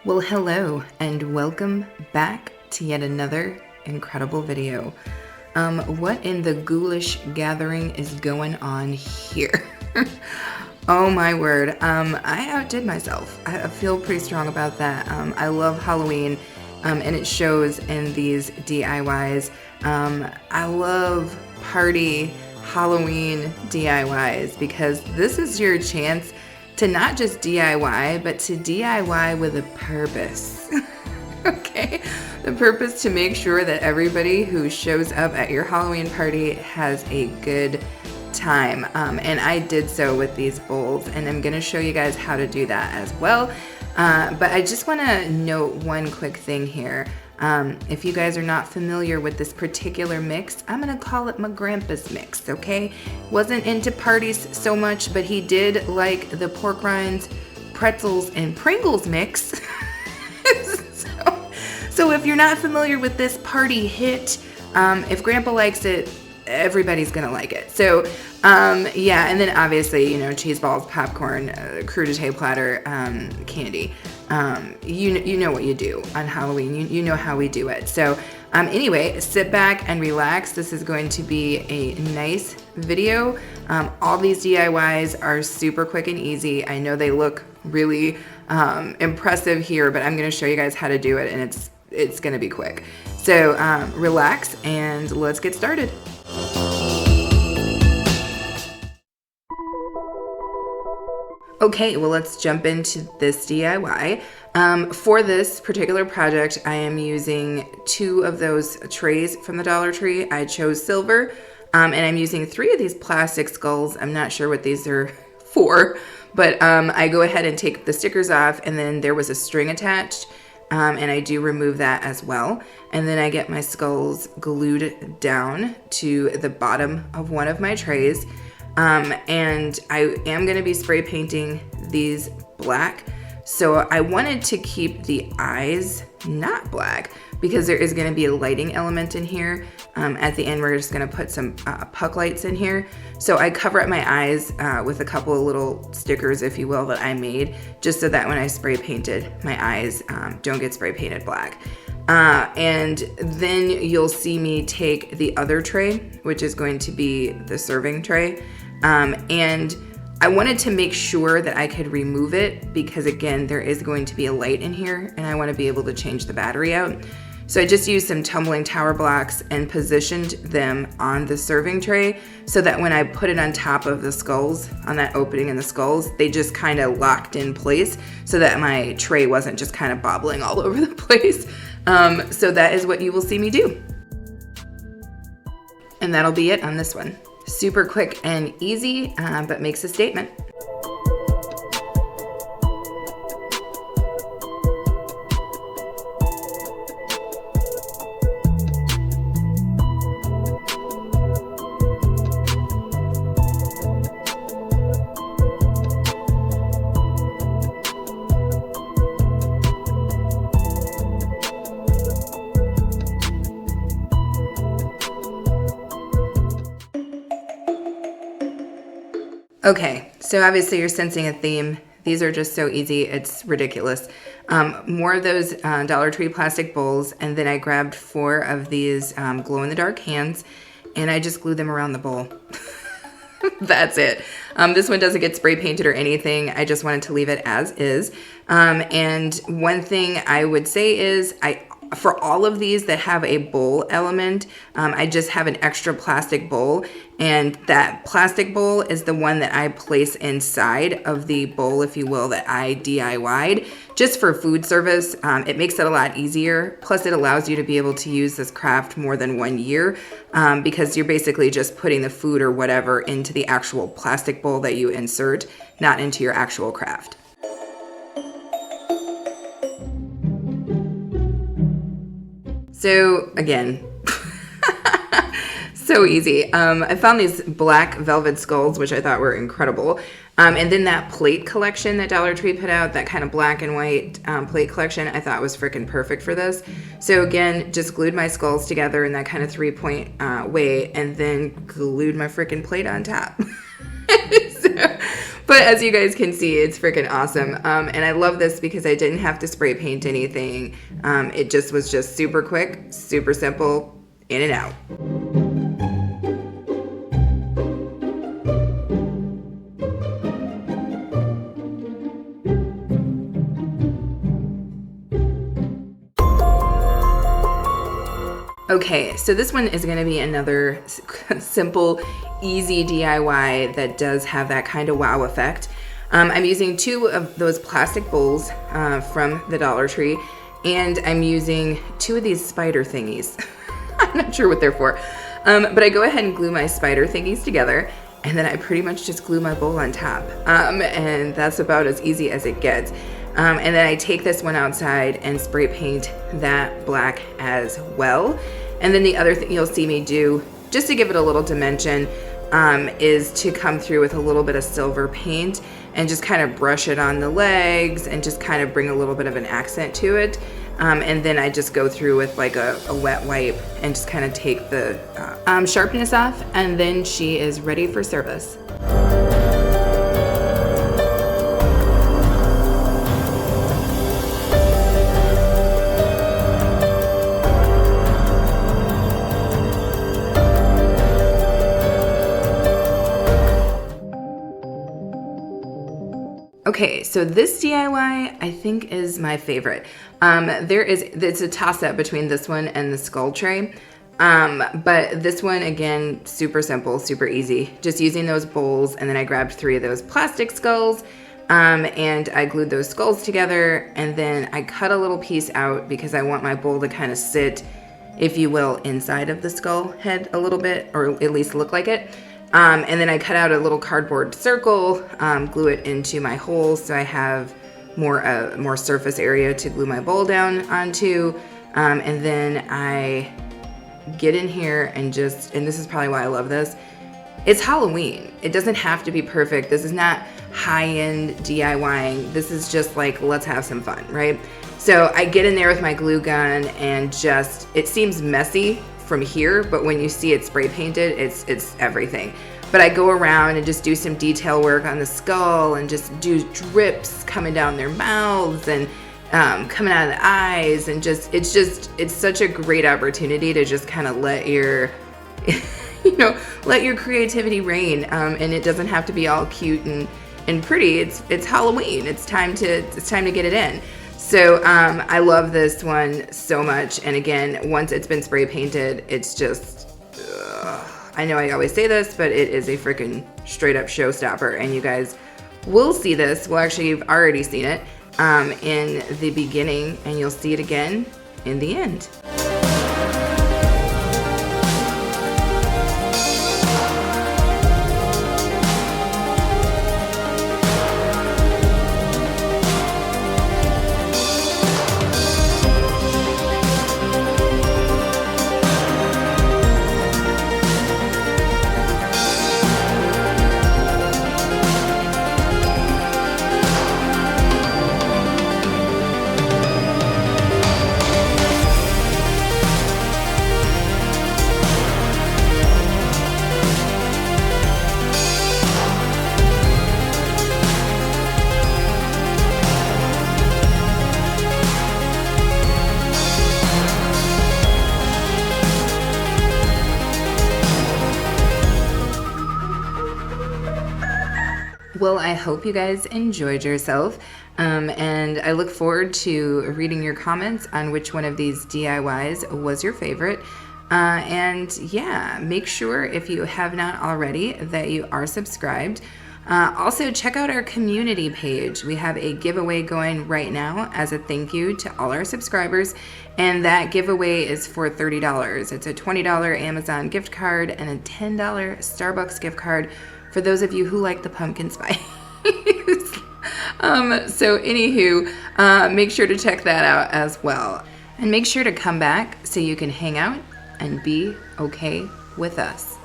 Well, hello and welcome back to yet another incredible video. What in the ghoulish gathering is going on here? Oh my word, I outdid myself. I feel pretty strong about that. I love Halloween, and it shows in these DIYs. I love party Halloween DIYs because this is your chance to not just DIY, but to DIY with a purpose. Okay? The purpose to make sure that everybody who shows up at your Halloween party has a good time. And I did so with these bowls, and I'm gonna show you guys how to do that as well. But I just wanna note one quick thing here. If you guys are not familiar with this particular mix, I'm gonna call it my grandpa's mix, okay? Wasn't into parties so much, but he did like the pork rinds, pretzels, and Pringles mix. So if you're not familiar with this party hit, if grandpa likes it, everybody's gonna like it. So yeah, and then obviously, you know, cheese balls, popcorn, crudité platter, candy. You know what you do on Halloween. You know how we do it. So anyway, sit back and relax. This is going to be a nice video. All these DIYs are super quick and easy. I know they look really impressive here, but I'm going to show you guys how to do it, and it's going to be quick. So relax and let's get started. Okay, well, let's jump into this DIY. For this particular project, I am using 2 of those trays from the Dollar Tree. I chose silver, and I'm using 3 of these plastic skulls. I'm not sure what these are for, but I go ahead and take the stickers off, and then there was a string attached, and I do remove that as well. And then I get my skulls glued down to the bottom of one of my trays. And I am going to be spray painting these black. So I wanted to keep the eyes not black because there is going to be a lighting element in here. At the end, we're just going to put some puck lights in here. So I cover up my eyes with a couple of little stickers, if you will, that I made, just so that when I spray painted, my eyes don't get spray painted black. And then you'll see me take the other tray, which is going to be the serving tray. And I wanted to make sure that I could remove it because, again, there is going to be a light in here and I want to be able to change the battery out. So I just used some tumbling tower blocks and positioned them on the serving tray so that when I put it on top of the skulls, on that opening in the skulls, they just kind of locked in place so that my tray wasn't just kind of bobbling all over the place. So that is what you will see me do. And that'll be it on this one. Super quick and easy, but makes a statement. Okay, so obviously you're sensing a theme. These are just so easy, it's ridiculous. More of those Dollar Tree plastic bowls, and then I grabbed 4 of these glow-in-the-dark hands, and I just glued them around the bowl. That's it. This one doesn't get spray painted or anything. I just wanted to leave it as is. And one thing I would say is for all of these that have a bowl element, I just have an extra plastic bowl, and that plastic bowl is the one that I place inside of the bowl, if you will, that I DIY'd just for food service. It makes it a lot easier. Plus it allows you to be able to use this craft more than 1 year because you're basically just putting the food or whatever into the actual plastic bowl that you insert, not into your actual craft. So again, so easy. I found these black velvet skulls, which I thought were incredible. And then that plate collection that Dollar Tree put out, that kind of black and white plate collection, I thought was freaking perfect for this. So again, just glued my skulls together in that kind of 3-point way, and then glued my freaking plate on top. So But as you guys can see, it's freaking awesome. And I love this because I didn't have to spray paint anything. It just was just super quick, super simple, in and out. Okay, so this one is going to be another simple, easy DIY that does have that kind of wow effect. I'm using 2 of those plastic bowls from the Dollar Tree, and I'm using 2 of these spider thingies. I'm not sure what they're for, but I go ahead and glue my spider thingies together, and then I pretty much just glue my bowl on top, and that's about as easy as it gets. And then I take this one outside and spray paint that black as well. And then the other thing you'll see me do, just to give it a little dimension, is to come through with a little bit of silver paint and just kind of brush it on the legs and just kind of bring a little bit of an accent to it. And then I just go through with like a wet wipe and just kind of take the sharpness off, and then she is ready for service. Okay, so this DIY I think is my favorite. It's a toss-up between this one and the skull tray. But this one, again, super simple, super easy. Just using those bowls, and then I grabbed 3 of those plastic skulls, and I glued those skulls together, and then I cut a little piece out because I want my bowl to kind of sit, if you will, inside of the skull head a little bit, or at least look like it. And then I cut out a little cardboard circle, glue it into my hole so I have more surface area to glue my bowl down onto. And then I get in here and this is probably why I love this. It's Halloween. It doesn't have to be perfect. This is not high-end DIYing. This is just like, let's have some fun, right? So I get in there with my glue gun and it seems messy from here, but when you see it spray painted, it's everything. But I go around and just do some detail work on the skull and just do drips coming down their mouths and coming out of the eyes, and it's such a great opportunity to just kind of let your let your creativity reign, and it doesn't have to be all cute and pretty. It's Halloween. It's time to get it in. So I love this one so much, and again, once it's been spray painted, it's just, I know I always say this, but it is a freaking straight up showstopper, and you guys will see this. Well, actually, you've already seen it in the beginning, and you'll see it again in the end. Well, I hope you guys enjoyed yourself, and I look forward to reading your comments on which one of these DIYs was your favorite. And yeah, make sure, if you have not already, that you are subscribed. Also, check out our community page. We have a giveaway going right now as a thank you to all our subscribers, and that giveaway is for $30. It's a $20 Amazon gift card and a $10 Starbucks gift card for those of you who like the pumpkin spice. So anywho, make sure to check that out as well. And make sure to come back so you can hang out and be okay with us.